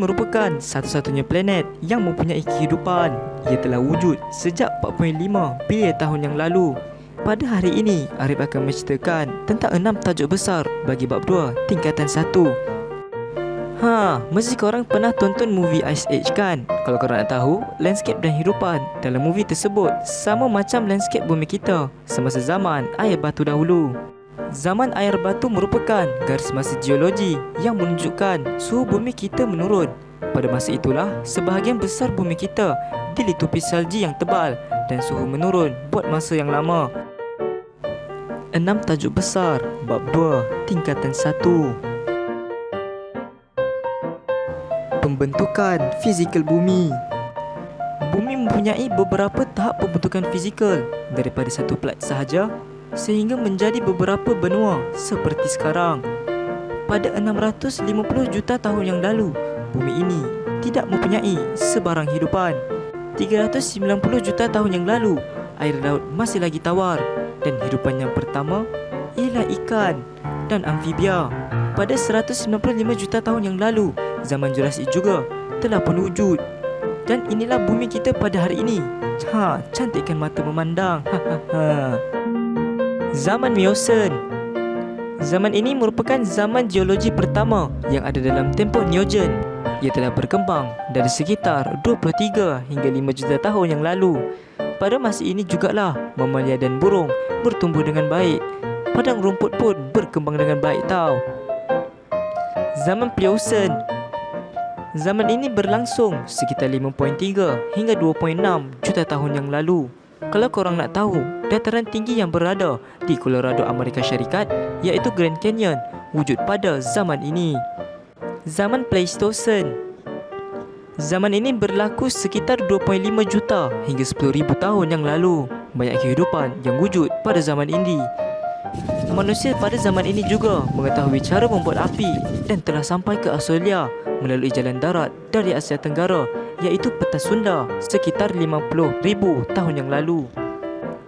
merupakan satu-satunya planet yang mempunyai kehidupan. Ia telah wujud sejak 4.5 bilion tahun yang lalu. Pada hari ini, Arif akan menceritakan tentang 6 tajuk besar bagi bab 2 tingkatan 1. Mesti korang pernah tonton movie Ice Age kan? Kalau korang nak tahu, landscape dan hidupan dalam movie tersebut sama macam landscape bumi kita semasa zaman air batu dahulu. Zaman air batu merupakan garis masa geologi yang menunjukkan suhu bumi kita menurun. Pada masa itulah, sebahagian besar bumi kita dilitupi salji yang tebal dan suhu menurun buat masa yang lama. 6 tajuk besar bab 2 tingkatan 1. Pembentukan fizikal bumi. Bumi mempunyai beberapa tahap pembentukan fizikal, daripada satu plat sahaja sehingga menjadi beberapa benua seperti sekarang. Pada 650 juta tahun yang lalu, bumi ini tidak mempunyai sebarang hidupan. 390 juta tahun yang lalu, air laut masih lagi tawar dan hidupan yang pertama ialah ikan dan amfibia. Pada 195 juta tahun yang lalu, zaman Jurassik juga telah pun wujud. Dan inilah bumi kita pada hari ini. Cantikkan mata memandang. Zaman Miocene. Zaman ini merupakan zaman geologi pertama yang ada dalam tempoh Neogen. Ia telah berkembang dari sekitar 23 hingga 5 juta tahun yang lalu. Pada masa ini jugalah mamalia dan burung bertumbuh dengan baik. Padang rumput pun berkembang dengan baik tau. Zaman Pliocene. Zaman ini berlangsung sekitar 5.3 hingga 2.6 juta tahun yang lalu. Kalau korang nak tahu, dataran tinggi yang berada di Colorado, Amerika Syarikat, iaitu Grand Canyon, wujud pada zaman ini. Zaman Pleistocene. Zaman ini berlaku sekitar 2.5 juta hingga 10,000 tahun yang lalu. Banyak kehidupan yang wujud pada zaman ini. Manusia pada zaman ini juga mengetahui cara membuat api dan telah sampai ke Australia melalui jalan darat dari Asia Tenggara, iaitu peta Sunda sekitar 50,000 tahun yang lalu.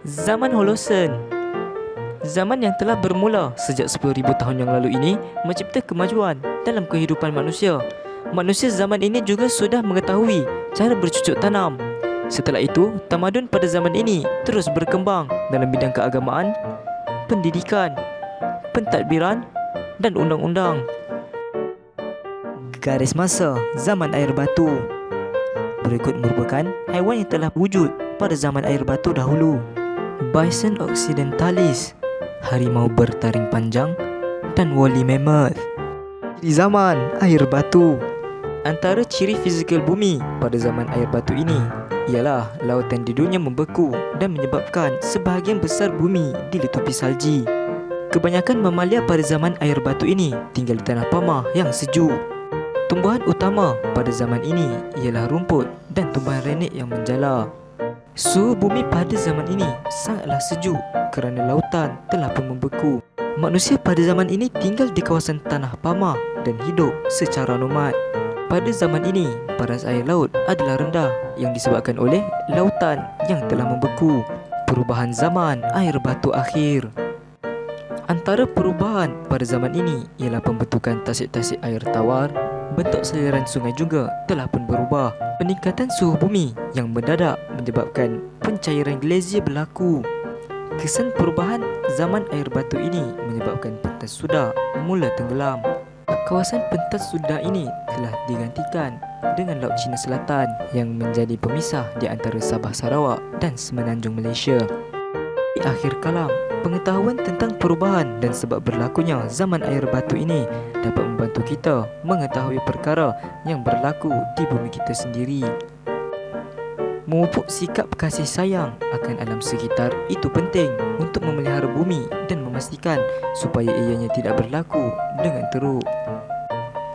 Zaman Holocene. Zaman yang telah bermula sejak 10,000 tahun yang lalu ini mencipta kemajuan dalam kehidupan manusia. Manusia zaman ini juga sudah mengetahui cara bercucuk tanam. Setelah itu, tamadun pada zaman ini terus berkembang dalam bidang keagamaan, pendidikan, pentadbiran dan undang-undang. Garis masa zaman air batu. Berikut merupakan haiwan yang telah wujud pada zaman air batu dahulu. Bison occidentalis, harimau bertaring panjang, dan woolly mammoth. Di zaman air batu. Antara ciri fizikal bumi pada zaman air batu ini ialah lautan di dunia membeku dan menyebabkan sebahagian besar bumi dilitupi salji. Kebanyakan mamalia pada zaman air batu ini tinggal di tanah pamah yang sejuk. Tumbuhan utama pada zaman ini ialah rumput dan tumbuhan renik yang menjala. Suhu bumi pada zaman ini sangatlah sejuk kerana lautan telah pun membeku. Manusia pada zaman ini tinggal di kawasan tanah pamah dan hidup secara nomad. Pada zaman ini, paras air laut adalah rendah yang disebabkan oleh lautan yang telah membeku. Perubahan zaman air batu akhir. Antara perubahan pada zaman ini ialah pembentukan tasik-tasik air tawar. Bentuk saliran sungai juga telah pun berubah. Peningkatan suhu bumi yang mendadak menyebabkan pencairan glasier berlaku. Kesan perubahan zaman air batu ini menyebabkan pentas Sunda mula tenggelam. Kawasan pentas Sunda ini telah digantikan dengan Laut Cina Selatan yang menjadi pemisah di antara Sabah Sarawak dan Semenanjung Malaysia. Di akhir kalam, pengetahuan tentang perubahan dan sebab berlakunya zaman air batu ini dapat membantu kita mengetahui perkara yang berlaku di bumi kita sendiri. Memupuk sikap kasih sayang akan alam sekitar itu penting untuk memelihara bumi dan memastikan supaya ianya tidak berlaku dengan teruk.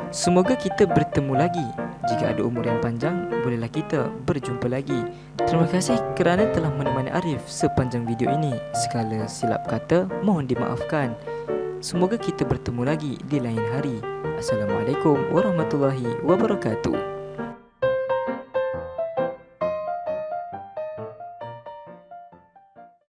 Semoga kita bertemu lagi. Jika ada umur yang panjang, bolehlah kita berjumpa lagi. Terima kasih kerana telah menemani Arif sepanjang video ini. Segala silap kata mohon dimaafkan. Semoga kita bertemu lagi di lain hari. Assalamualaikum warahmatullahi wabarakatuh.